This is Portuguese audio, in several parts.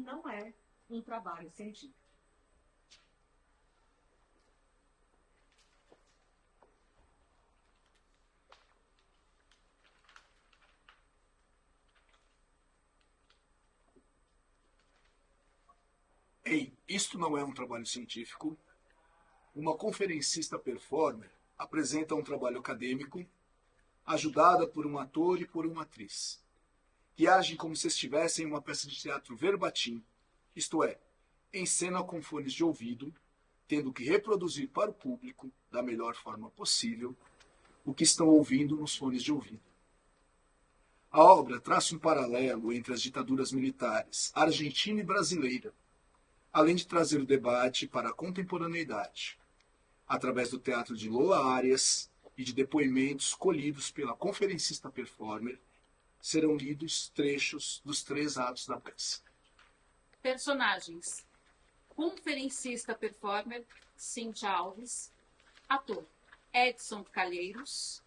não é um trabalho científico. Ei, isto não é um trabalho científico. Uma conferencista performer apresenta um trabalho acadêmico, ajudada por um ator e por uma atriz, que agem como se estivessem em uma peça de teatro verbatim, isto é, em cena com fones de ouvido, tendo que reproduzir para o público, da melhor forma possível, o que estão ouvindo nos fones de ouvido. A obra traça um paralelo entre as ditaduras militares argentina e brasileira, além de trazer o debate para a contemporaneidade, através do teatro de Lola Arias e de depoimentos colhidos pela conferencista performer, serão lidos trechos dos 3 atos da peça. Personagens: conferencista performer Cíntia Alves, ator Edson Calheiros,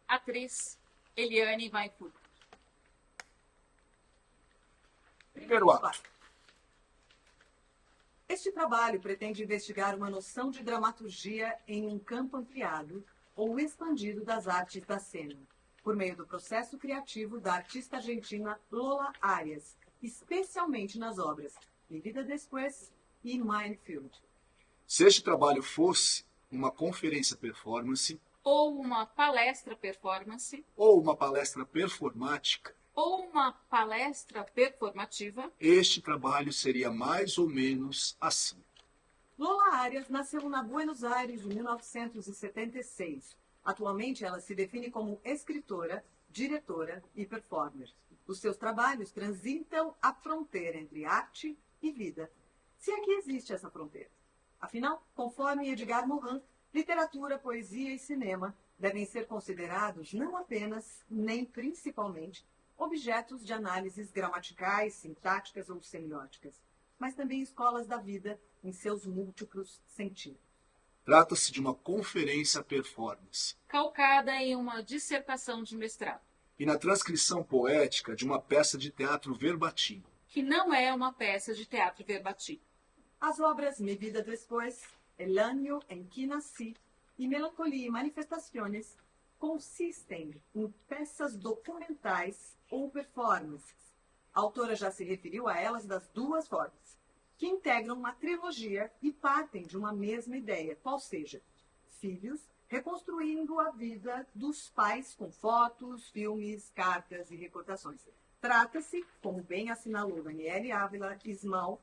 atriz Eliane Weinfurt. Primeiro ato. Este trabalho pretende investigar uma noção de dramaturgia em um campo ampliado ou expandido das artes da cena, por meio do processo criativo da artista argentina Lola Arias, especialmente nas obras Mi Vida Después e Minefield. Se este trabalho fosse uma conferência performance, Ou uma palestra performance, ou uma palestra performática, ou uma palestra performativa, este trabalho seria mais ou menos assim. Lola Arias nasceu na Buenos Aires em 1976. Atualmente, ela se define como escritora, diretora e performer. Os seus trabalhos transitam a fronteira entre arte e vida, se é que existe essa fronteira. Afinal, conforme Edgar Morin, literatura, poesia e cinema devem ser considerados não apenas, nem principalmente, objetos de análises gramaticais, sintáticas ou semióticas, mas também escolas da vida em seus múltiplos sentidos. Trata-se de uma conferência performance calcada em uma dissertação de mestrado, e na transcrição poética de uma peça de teatro verbatim. que não é uma peça de teatro verbatim. As obras Mi Vida Después, El Año en que Nací e Melancolia e Manifestaciones consistem em peças documentais ou performances. A autora já se referiu a elas das duas formas, que integram uma trilogia e partem de uma mesma ideia, qual seja, filhos reconstruindo a vida dos pais com fotos, filmes, cartas e recordações. Trata-se, como bem assinalou Daniele Ávila Ismal,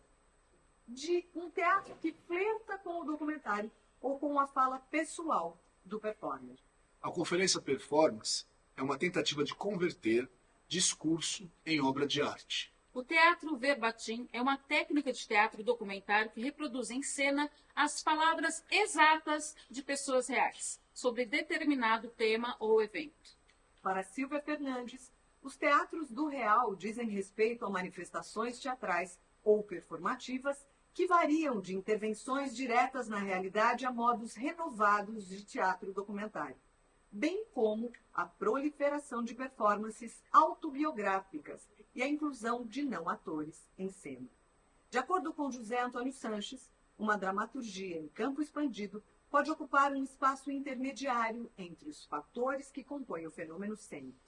de um teatro que flerta com o documentário ou com a fala pessoal do performer. A conferência performance é uma tentativa de converter discurso em obra de arte. O teatro verbatim é uma técnica de teatro documentário que reproduz em cena as palavras exatas de pessoas reais sobre determinado tema ou evento. Para Silvia Fernandes, os teatros do real dizem respeito a manifestações teatrais ou performativas que variam de intervenções diretas na realidade a modos renovados de teatro documentário, bem como a proliferação de performances autobiográficas e a inclusão de não-atores em cena. De acordo com José Antônio Sanches, uma dramaturgia em campo expandido pode ocupar um espaço intermediário entre os fatores que compõem o fenômeno cênico.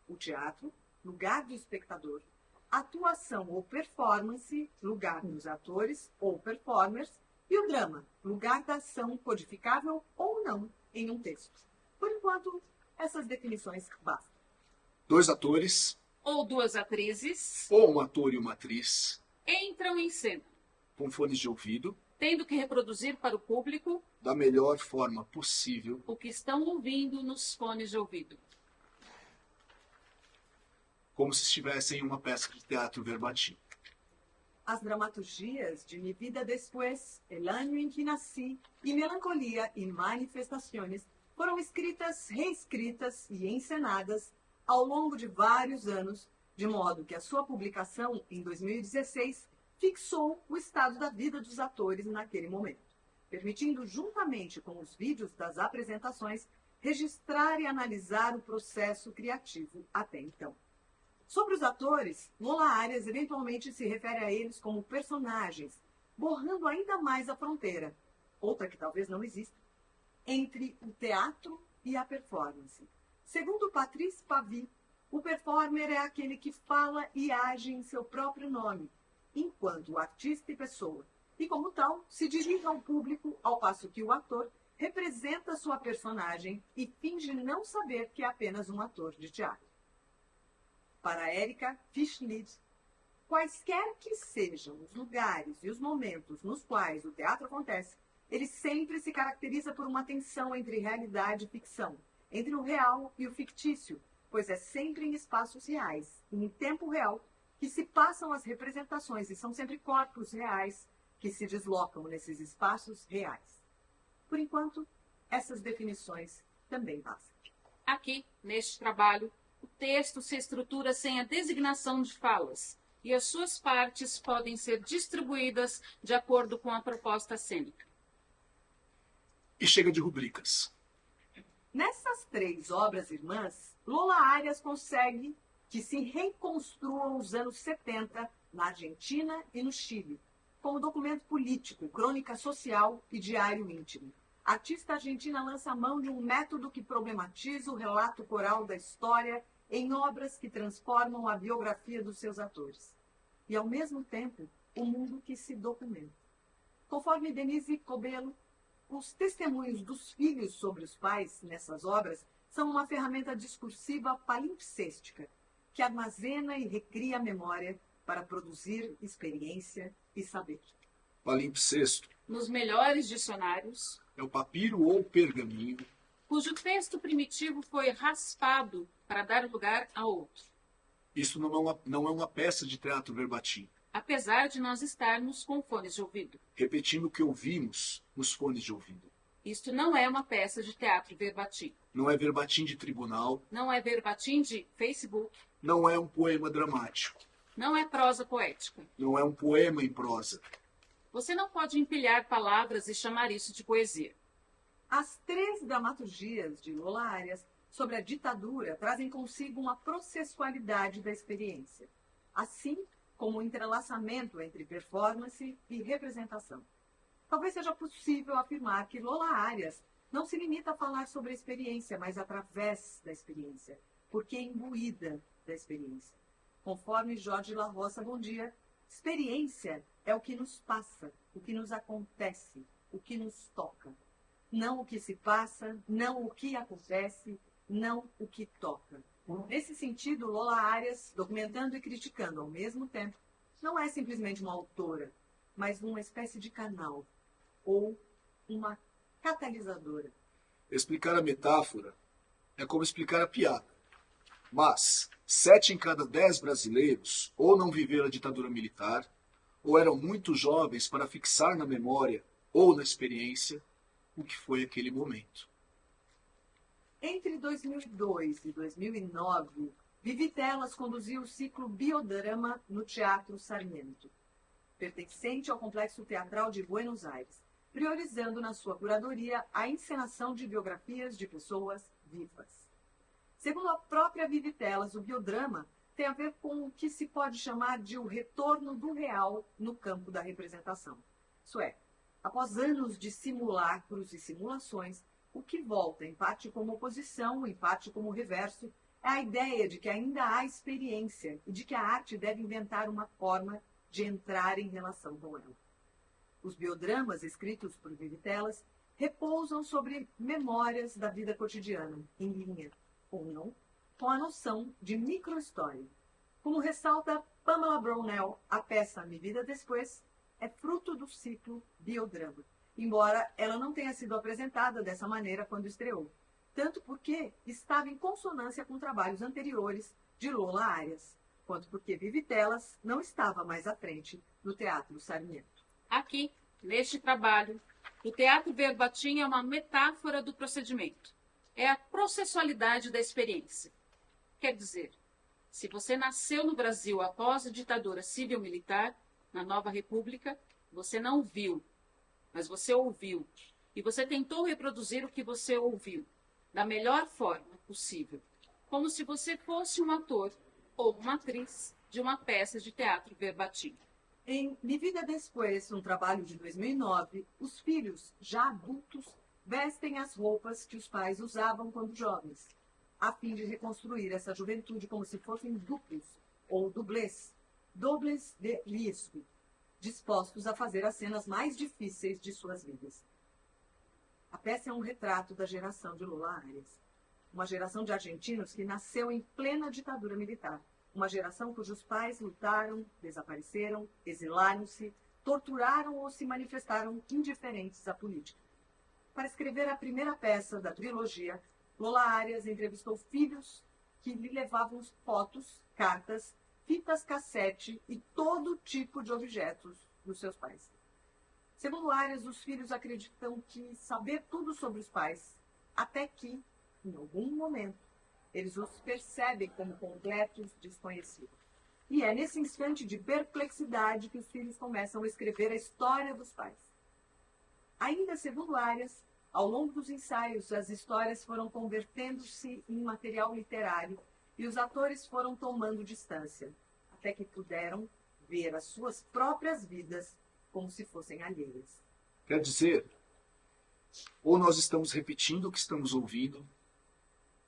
O teatro, lugar do espectador, atuação ou performance, lugar dos atores ou performers, e o drama, lugar da ação codificável ou não em um texto. Por enquanto, essas definições bastam. 2 atores, Ou duas atrizes ou um ator e uma atriz, entram em cena, com fones de ouvido, tendo que reproduzir para o público da melhor forma possível, o que estão ouvindo nos fones de ouvido. como se estivessem em uma peça de teatro verbatim. As dramaturgias de Mi Vida Después, El Año en que Nací e Melancolia e Manifestaciones foram escritas, reescritas e encenadas ao longo de vários anos, de modo que a sua publicação, em 2016, fixou o estado da vida dos atores naquele momento, permitindo, juntamente com os vídeos das apresentações, registrar e analisar o processo criativo até então. Sobre os atores, Lola Arias eventualmente se refere a eles como personagens, borrando ainda mais a fronteira, outra que talvez não exista, entre o teatro e a performance. Segundo Patrice Pavie, o performer é aquele que fala e age em seu próprio nome, enquanto artista e pessoa, e como tal, se dirige ao público, ao passo que o ator representa sua personagem e finge não saber que é apenas um ator de teatro. Para Erika Fischlid, quaisquer que sejam os lugares e os momentos nos quais o teatro acontece, ele sempre se caracteriza por uma tensão entre realidade e ficção, entre o real e o fictício, pois é sempre em espaços reais, e em tempo real, que se passam as representações, e são sempre corpos reais que se deslocam nesses espaços reais. Por enquanto, essas definições também bastam. Aqui, neste trabalho, o texto se estrutura sem a designação de falas, e as suas partes podem ser distribuídas de acordo com a proposta cênica. E chega de rubricas. Nessas 3 obras irmãs, Lola Arias consegue que se reconstruam os anos 70 na Argentina e no Chile, como documento político, crônica social e diário íntimo. A artista argentina lança mão de um método que problematiza o relato coral da história em obras que transformam a biografia dos seus atores. E, ao mesmo tempo, o mundo que se documenta. Conforme Denise Cobello, os testemunhos dos filhos sobre os pais nessas obras são uma ferramenta discursiva palimpsêstica que armazena e recria a memória para produzir experiência e saber. Palimpsesto Nos melhores dicionários, é o papiro ou pergaminho cujo texto primitivo foi raspado para dar lugar a outro. Isso não é uma peça de teatro verbatim, Apesar de nós estarmos com fones de ouvido. repetindo o que ouvimos nos fones de ouvido. Isto não é uma peça de teatro verbatim. Não é verbatim de tribunal, Não é verbatim de Facebook. não é um poema dramático, Não é prosa poética. não é um poema em prosa. Você não pode empilhar palavras e chamar isso de poesia. As 3 dramaturgias de Lola Arias sobre a ditadura trazem consigo uma processualidade da experiência, assim como o entrelaçamento entre performance e representação. Talvez seja possível afirmar que Lola Arias não se limita a falar sobre a experiência, mas através da experiência, porque é imbuída da experiência. Conforme Jorge La Roça Bondia, experiência é o que nos passa, o que nos acontece, o que nos toca. Não o que se passa, não o que acontece, não o que toca. Nesse sentido, Lola Arias, documentando e criticando ao mesmo tempo, não é simplesmente uma autora, mas uma espécie de canal ou uma catalisadora. Explicar a metáfora é como explicar a piada. Mas 7 em cada 10 brasileiros ou não viveram a ditadura militar, ou eram muito jovens para fixar na memória ou na experiência o que foi aquele momento. Entre 2002 e 2009, Vivi Telas conduziu o ciclo Biodrama no Teatro Sarmiento, pertencente ao Complexo Teatral de Buenos Aires, priorizando na sua curadoria a encenação de biografias de pessoas vivas. Segundo a própria Vivi Telas, o biodrama tem a ver com o que se pode chamar de o retorno do real no campo da representação. Isso é, após anos de simulacros e simulações, o que volta, em parte como oposição, em parte como reverso, é a ideia de que ainda há experiência e de que a arte deve inventar uma forma de entrar em relação com ela. Os biodramas escritos por Vivi Telas repousam sobre memórias da vida cotidiana, em linha, ou não, com a noção de micro-história. Como ressalta Pamela Brownell, a peça Mi Vida Después é fruto do ciclo Biodrama, embora ela não tenha sido apresentada dessa maneira quando estreou, tanto porque estava em consonância com trabalhos anteriores de Lola Arias, quanto porque Vivi Telas não estava mais à frente do Teatro Sarmiento. Aqui, neste trabalho, o teatro verbatim é uma metáfora do procedimento. É a processualidade da experiência. Quer dizer, se você nasceu no Brasil após a ditadura civil-militar, na Nova República, você não viu, mas você ouviu. E você tentou reproduzir o que você ouviu, da melhor forma possível. Como se você fosse um ator ou uma atriz de uma peça de teatro verbatim. Em Mi Vida Después, um trabalho de 2009, os filhos, já adultos, vestem as roupas que os pais usavam quando jovens, a fim de reconstruir essa juventude como se fossem duplos ou dublês, dobles de risco, dispostos a fazer as cenas mais difíceis de suas vidas. A peça é um retrato da geração de Lola Arias, uma geração de argentinos que nasceu em plena ditadura militar, uma geração cujos pais lutaram, desapareceram, exilaram-se, torturaram ou se manifestaram indiferentes à política. Para escrever a primeira peça da trilogia, Lola Arias entrevistou filhos que lhe levavam fotos, cartas, fitas cassete e todo tipo de objetos dos seus pais. Segundo Arias, os filhos acreditam que saber tudo sobre os pais, até que, em algum momento, eles os percebem como completos desconhecidos. E é nesse instante de perplexidade que os filhos começam a escrever a história dos pais. Ainda segundo Arias, ao longo dos ensaios, as histórias foram convertendo-se em material literário e os atores foram tomando distância, até que puderam ver as suas próprias vidas como se fossem alheias. Quer dizer, ou nós estamos repetindo o que estamos ouvindo,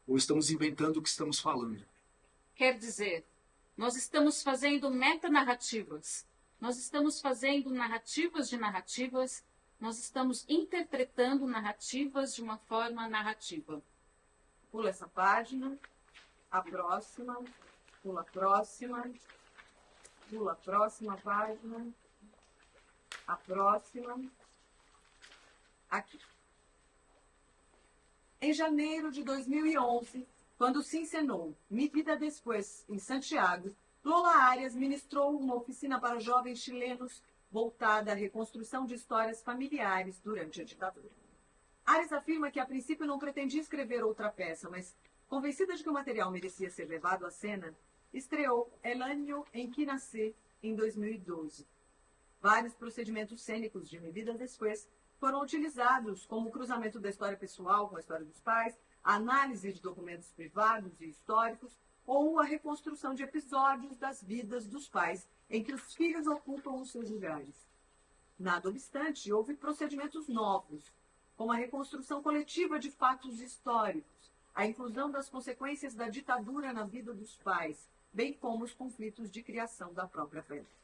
ou estamos inventando o que estamos falando. Quer dizer, nós estamos fazendo metanarrativas, nós estamos fazendo narrativas de narrativas, nós estamos interpretando narrativas de uma forma narrativa. Pula essa página, a próxima, pula a próxima, pula a próxima página, a próxima, aqui. Em janeiro de 2011, quando se encenou Mi Vida Después, em Santiago, Lola Arias ministrou uma oficina para jovens chilenos voltada à reconstrução de histórias familiares durante a ditadura. Arias afirma que a princípio não pretendia escrever outra peça, mas, convencida de que o material merecia ser levado à cena, estreou El Año en que Nací em 2012. Vários procedimentos cênicos de Mi Vida Después foram utilizados como o cruzamento da história pessoal com a história dos pais, a análise de documentos privados e históricos, ou a reconstrução de episódios das vidas dos pais em que os filhos ocupam os seus lugares. Nada obstante, houve procedimentos novos, como a reconstrução coletiva de fatos históricos, a inclusão das consequências da ditadura na vida dos pais, bem como os conflitos de criação da própria peça.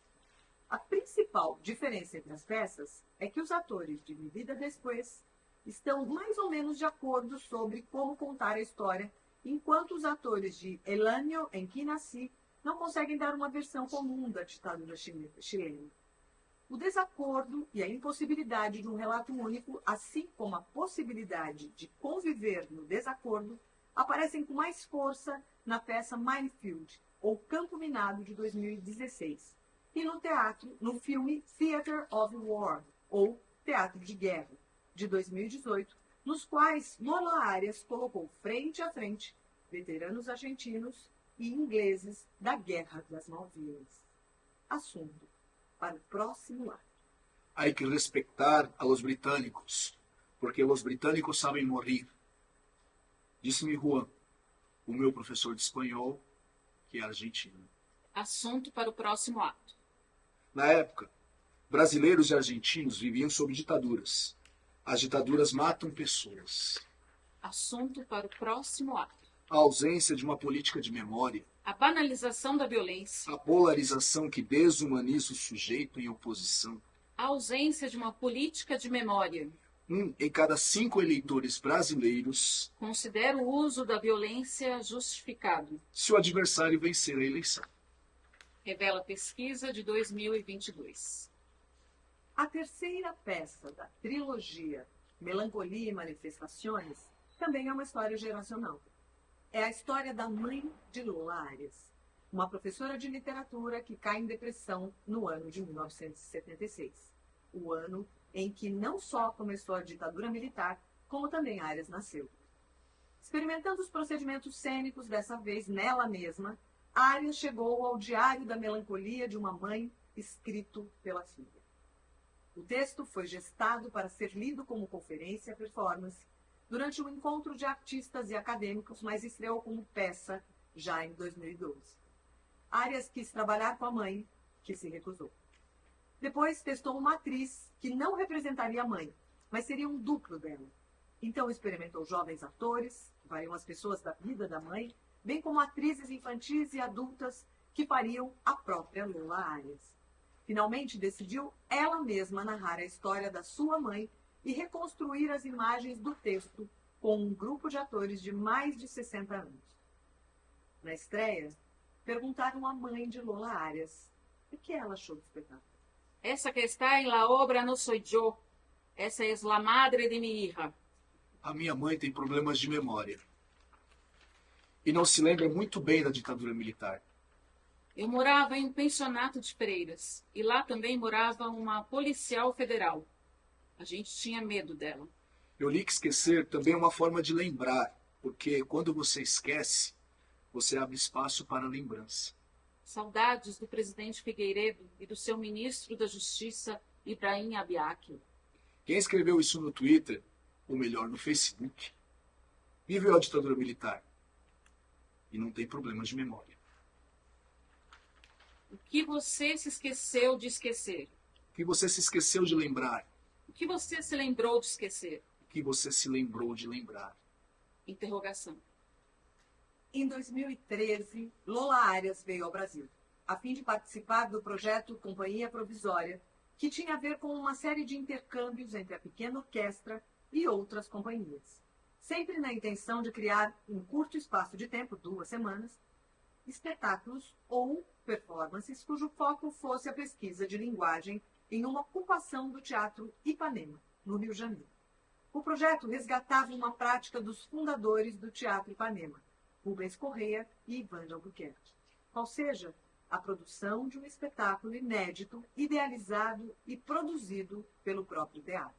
A principal diferença entre as peças é que os atores de Mi Vida Después estão mais ou menos de acordo sobre como contar a história, enquanto os atores de El Año en que Nací não conseguem dar uma versão comum da ditadura chilena. O desacordo e a impossibilidade de um relato único, assim como a possibilidade de conviver no desacordo, aparecem com mais força na peça Minefield, ou Campo Minado, de 2016, e no teatro, no filme Theatre of War, ou Teatro de Guerra, de 2018, nos quais Lola Arias colocou frente a frente veteranos argentinos e ingleses da Guerra das Malvinas. Assunto para o próximo ato. Hay que respetar a los británicos, porque los británicos sabem morrer. Disse-me Juan, o meu professor de espanhol, que é argentino. Assunto para o próximo ato. Na época, brasileiros e argentinos viviam sob ditaduras. As ditaduras matam pessoas. Assunto para o próximo ato. A ausência de uma política de memória. A banalização da violência. A polarização que desumaniza o sujeito em oposição. A ausência de uma política de memória. 1 em cada 5 eleitores brasileiros considera o uso da violência justificado. Se o adversário vencer a eleição. Revela a pesquisa de 2022. A terceira peça da trilogia Melancolia e Manifestações também é uma história geracional. É a história da mãe de Lola Arias, uma professora de literatura que cai em depressão no ano de 1976, o ano em que não só começou a ditadura militar, como também Arias nasceu. Experimentando os procedimentos cênicos, dessa vez nela mesma, Arias chegou ao Diário da Melancolia de uma Mãe, escrito pela filha. O texto foi gestado para ser lido como conferência performance durante um encontro de artistas e acadêmicos, mas estreou como peça já em 2012. Arias quis trabalhar com a mãe, que se recusou. Depois testou uma atriz que não representaria a mãe, mas seria um duplo dela. Então experimentou jovens atores, que fariam as pessoas da vida da mãe, bem como atrizes infantis e adultas que fariam a própria Lola Arias. Finalmente decidiu ela mesma narrar a história da sua mãe e reconstruir as imagens do texto com um grupo de atores de mais de 60 anos. Na estreia, perguntaram à mãe de Lola Arias o que ela achou do espetáculo. Essa que está em la obra no soy yo. Essa es la madre de mi hija. A minha mãe tem problemas de memória. E não se lembra muito bem da ditadura militar. Eu morava em um pensionato de freiras. E lá também morava uma policial federal. A gente tinha medo dela. Eu li que esquecer também é uma forma de lembrar, porque quando você esquece, você abre espaço para a lembrança. Saudades do presidente Figueiredo e do seu ministro da Justiça, Ibrahim Abiaque. Quem escreveu isso no Twitter, ou melhor, no Facebook, viveu a ditadura militar e não tem problemas de memória. O que você se esqueceu de esquecer? O que você se esqueceu de lembrar? O que você se lembrou de esquecer? O que você se lembrou de lembrar? Interrogação. Em 2013, Lola Arias veio ao Brasil, a fim de participar do projeto Companhia Provisória, que tinha a ver com uma série de intercâmbios entre a pequena orquestra e outras companhias, sempre na intenção de criar, em curto espaço de tempo, 2 semanas, espetáculos ou performances cujo foco fosse a pesquisa de linguagem em uma ocupação do Teatro Ipanema, no Rio de Janeiro. O projeto resgatava uma prática dos fundadores do Teatro Ipanema, Rubens Correia e Ivan de Albuquerque, qual seja a produção de um espetáculo inédito, idealizado e produzido pelo próprio teatro.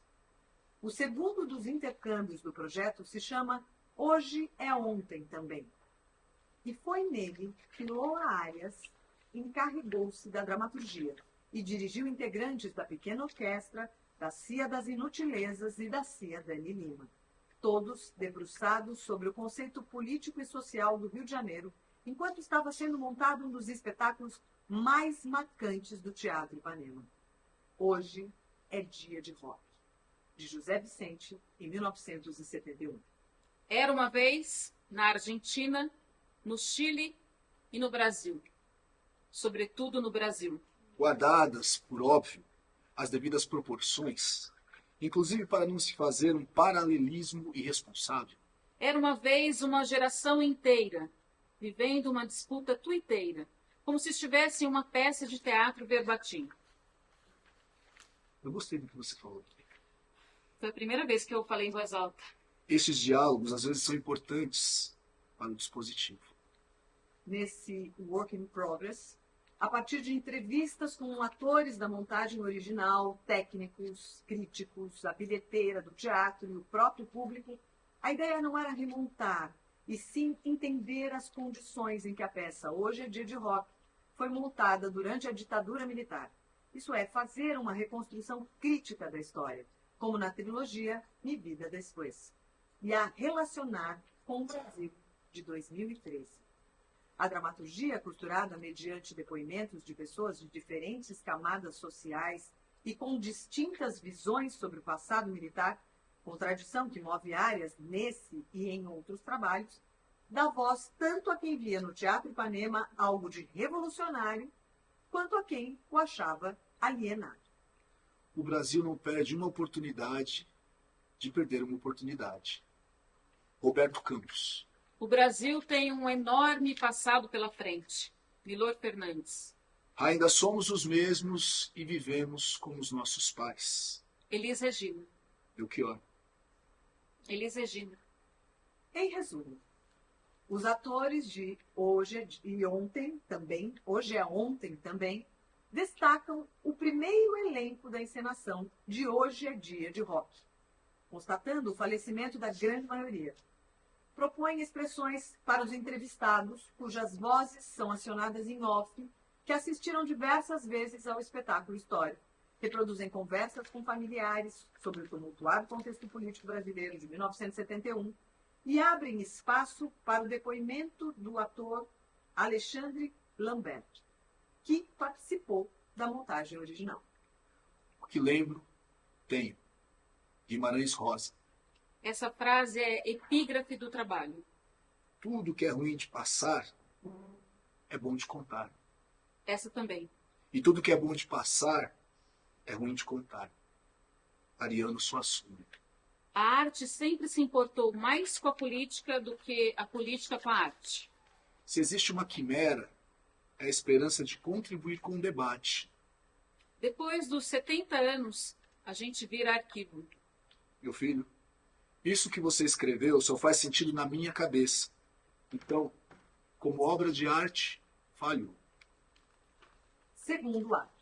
O segundo dos intercâmbios do projeto se chama Hoje é Ontem também. E foi nele que Lola Arias encarregou-se da dramaturgia e dirigiu integrantes da pequena orquestra, da Cia das Inutilezas e da Cia Dani Lima, todos debruçados sobre o conceito político e social do Rio de Janeiro, enquanto estava sendo montado um dos espetáculos mais marcantes do Teatro Ipanema. Hoje é Dia de Rock, de José Vicente, em 1971. Era uma vez na Argentina, no Chile e no Brasil. Sobretudo no Brasil. Guardadas, por óbvio, as devidas proporções, inclusive para não se fazer um paralelismo irresponsável. Era uma vez uma geração inteira, vivendo uma disputa tuiteira, como se estivesse em uma peça de teatro verbatim. Eu gostei do que você falou aqui. Foi a primeira vez que eu falei em voz alta. Esses diálogos, às vezes, são importantes para o dispositivo. Nesse Work in Progress, a partir de entrevistas com atores da montagem original, técnicos, críticos, a bilheteira do teatro e o próprio público, a ideia não era remontar, e sim entender as condições em que a peça Hoje é Dia de Rock foi montada durante a ditadura militar. Isso é, fazer uma reconstrução crítica da história, como na trilogia Mi Vida Después, e a relacionar com o Brasil de 2013. A dramaturgia, costurada mediante depoimentos de pessoas de diferentes camadas sociais e com distintas visões sobre o passado militar, contradição que move Arias nesse e em outros trabalhos, dá voz tanto a quem via no Teatro Ipanema algo de revolucionário, quanto a quem o achava alienado. O Brasil não perde uma oportunidade de perder uma oportunidade. Roberto Campos. O Brasil tem um enorme passado pela frente. Milor Fernandes. Ainda somos os mesmos e vivemos como os nossos pais. Elis Regina. Belchior. Elis Regina. Em resumo, os atores de Hoje e Ontem também, Hoje é Ontem também, destacam o primeiro elenco da encenação de Hoje é Dia de Rock, constatando o falecimento da grande maioria. Propõe expressões para os entrevistados, cujas vozes são acionadas em off, que assistiram diversas vezes ao espetáculo histórico. Reproduzem conversas com familiares sobre o tumultuado contexto político brasileiro de 1971 e abrem espaço para o depoimento do ator Alexandre Lambert, que participou da montagem original. O que lembro, tenho. Guimarães Rosa. Essa frase é epígrafe do trabalho. Tudo que é ruim de passar é bom de contar. Essa também. E tudo que é bom de passar é ruim de contar. Ariano Suassuna. A arte sempre se importou mais com a política do que a política com a arte. Se existe uma quimera, é a esperança de contribuir com o debate. Depois dos 70 anos, a gente vira arquivo. Meu filho, isso que você escreveu só faz sentido na minha cabeça. Então, como obra de arte, falhou. Segundo ato.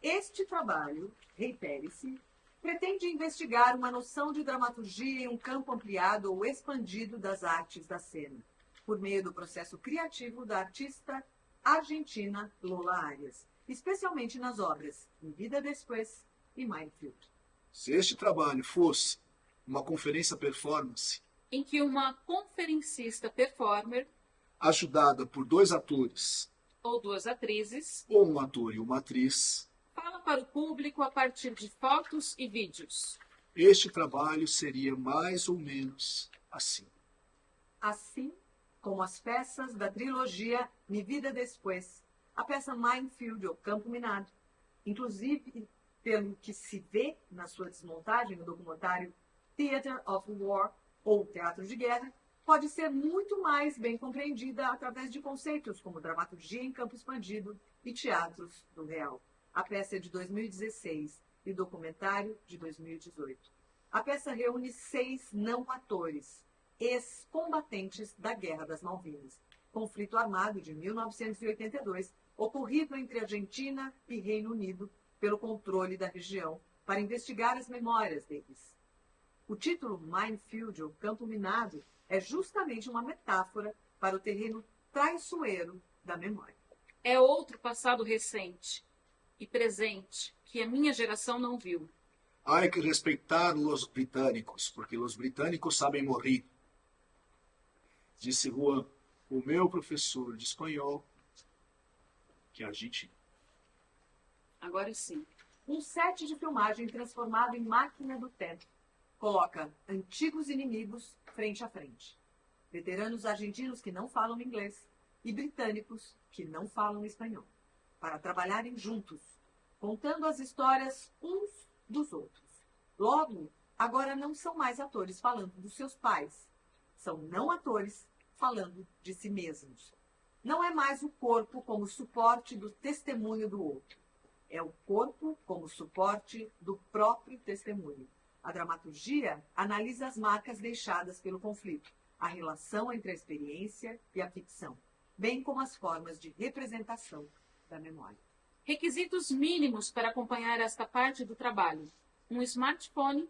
Este trabalho, reitere-se, pretende investigar uma noção de dramaturgia em um campo ampliado ou expandido das artes da cena, por meio do processo criativo da artista argentina Lola Arias, especialmente nas obras Mi Vida Después e Minefield. Se este trabalho fosse uma conferência performance, Em que uma conferencista performer ajudada por 2 atores, ou 2 atrizes ou um ator e uma atriz, fala para o público a partir de fotos e vídeos. este trabalho seria mais ou menos assim. Assim como as peças da trilogia Mi Vida Después, a peça Minefield, ou Campo Minado, inclusive pelo que se vê na sua desmontagem no documentário Theatre of War, ou Teatro de Guerra, pode ser muito mais bem compreendida através de conceitos como dramaturgia em campo expandido e teatros do real. A peça é de 2016 e o documentário de 2018. A peça reúne 6 não-atores, ex-combatentes da Guerra das Malvinas, conflito armado de 1982, ocorrido entre Argentina e Reino Unido pelo controle da região, para investigar as memórias deles. O título Minefield, ou Campo Minado, é justamente uma metáfora para o terreno traiçoeiro da memória. É outro passado recente e presente que a minha geração não viu. Há que respeitar os britânicos, porque os britânicos sabem morrer. Disse Juan, o meu professor de espanhol, que é argentino. Agora sim. Um set de filmagem transformado em máquina do tempo coloca antigos inimigos frente a frente. Veteranos argentinos que não falam inglês e britânicos que não falam espanhol, para trabalharem juntos, contando as histórias uns dos outros. Logo, agora não são mais atores falando dos seus pais, são não atores falando de si mesmos. Não é mais o corpo como suporte do testemunho do outro. É o corpo como suporte do próprio testemunho. A dramaturgia analisa as marcas deixadas pelo conflito, a relação entre a experiência e a ficção, bem como as formas de representação da memória. Requisitos mínimos para acompanhar esta parte do trabalho: um smartphone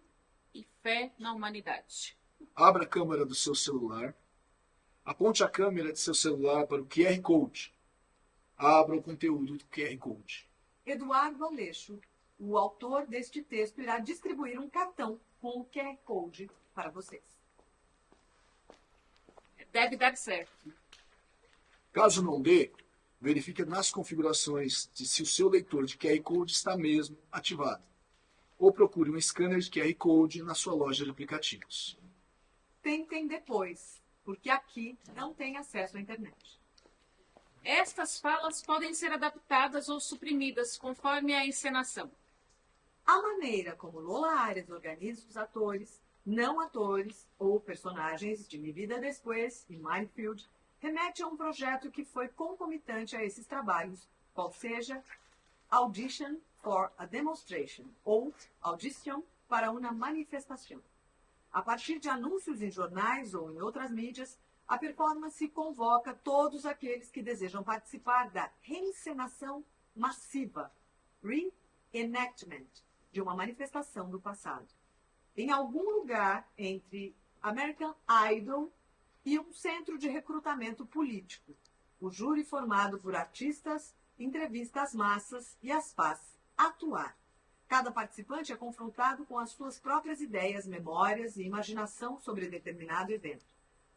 e fé na humanidade. Abra a câmera do seu celular. Aponte a câmera de seu celular para o QR Code. Abra o conteúdo do QR Code. Eduardo Aleixo, o autor deste texto, irá distribuir um cartão com o QR Code para vocês. Deve dar certo. Caso não dê, verifique nas configurações de se o seu leitor de QR Code está mesmo ativado. Ou procure um scanner de QR Code na sua loja de aplicativos. Tentem depois, porque aqui não tem acesso à internet. Estas falas podem ser adaptadas ou suprimidas conforme a encenação. A maneira como Lola Arias organiza os atores, não atores ou personagens de Mi Vida Después e Minefield remete a um projeto que foi concomitante a esses trabalhos, qual seja Audition for a Demonstration ou Audition para uma manifestação. A partir de anúncios em jornais ou em outras mídias, a performance convoca todos aqueles que desejam participar da reencenação massiva, reenactment, de uma manifestação do passado. Em algum lugar entre American Idol e um centro de recrutamento político. O júri, formado por artistas, entrevista as massas e as faz atuar. Cada participante é confrontado com as suas próprias ideias, memórias e imaginação sobre determinado evento.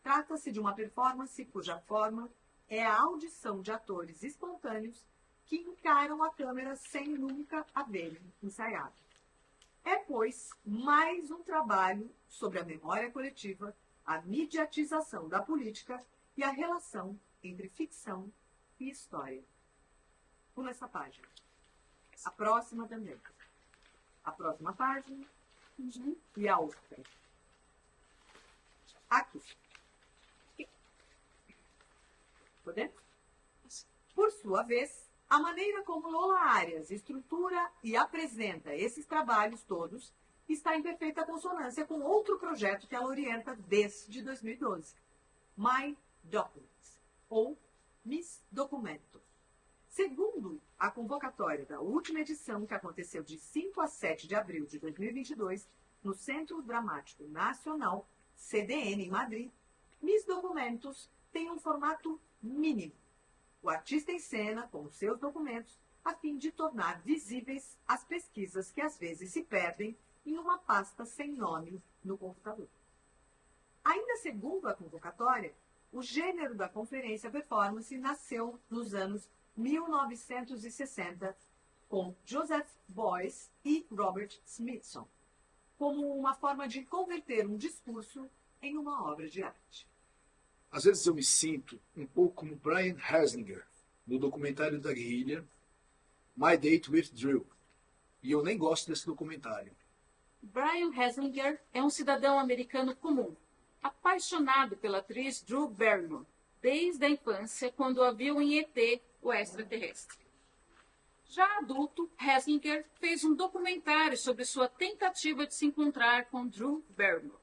Trata-se de uma performance cuja forma é a audição de atores espontâneos que encaram a câmera sem nunca haverem ensaiado. É, pois, mais um trabalho sobre a memória coletiva, a mediatização da política e a relação entre ficção e história. Pula essa página. A próxima também. A próxima página. E a outra. Aqui. Podemos? Por sua vez, a maneira como Lola Arias estrutura e apresenta esses trabalhos todos está em perfeita consonância com outro projeto que ela orienta desde 2012, My Documents, ou Miss Documento. Segundo a convocatória da última edição, que aconteceu de 5 a 7 de abril de 2022, no Centro Dramático Nacional, CDN, em Madrid, Miss Documentos tem um formato mínimo. O artista encena com os seus documentos a fim de tornar visíveis as pesquisas que às vezes se perdem em uma pasta sem nome no computador. Ainda segundo a convocatória, o gênero da conferência performance nasceu nos anos 1960 com Joseph Beuys e Robert Smithson, como uma forma de converter um discurso em uma obra de arte. Às vezes eu me sinto um pouco como Brian Herslinger, no documentário da guerrilha My Date with Drew. E eu nem gosto desse documentário. Brian Herslinger é um cidadão americano comum, apaixonado pela atriz Drew Barrymore, desde a infância, quando a viu em ET, o extraterrestre. Já adulto, Herslinger fez um documentário sobre sua tentativa de se encontrar com Drew Barrymore,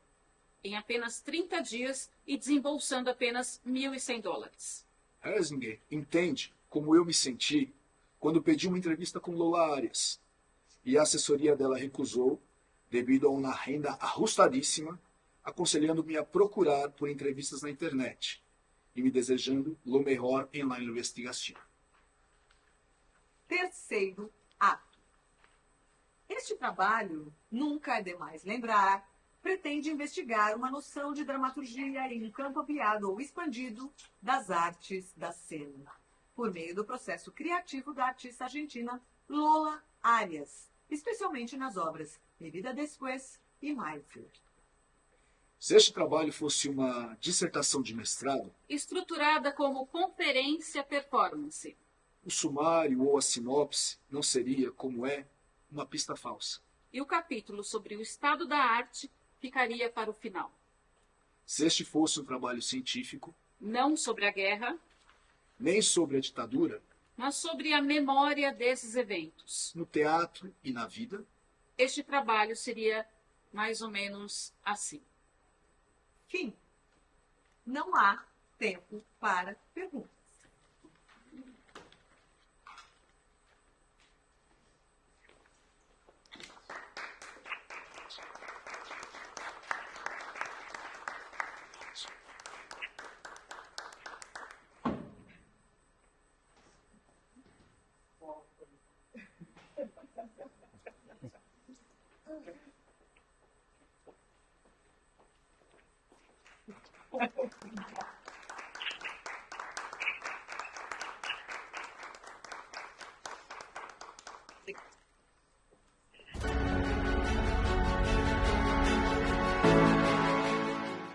em apenas 30 dias e desembolsando apenas $1.100. Herslinger entende como eu me senti quando pedi uma entrevista com Lola Arias e a assessoria dela recusou devido a uma renda ajustadíssima, aconselhando-me a procurar por entrevistas na internet e me desejando lo mejor en la investigación. Terceiro ato. Este trabalho, nunca é demais lembrar, pretende investigar uma noção de dramaturgia em um campo ampliado ou expandido das artes da cena, por meio do processo criativo da artista argentina Lola Arias, especialmente nas obras Mi Vida Después e Mindfield. Se este trabalho fosse uma dissertação de mestrado, Estruturada como conferência performance. o sumário ou a sinopse não seria, como é, uma pista falsa. E o capítulo sobre o estado da arte ficaria para o final. Se este fosse um trabalho científico, Não sobre a guerra, nem sobre a ditadura, mas sobre a memória desses eventos. no teatro e na vida, Este trabalho seria mais ou menos assim. Fim. Não há tempo para perguntas.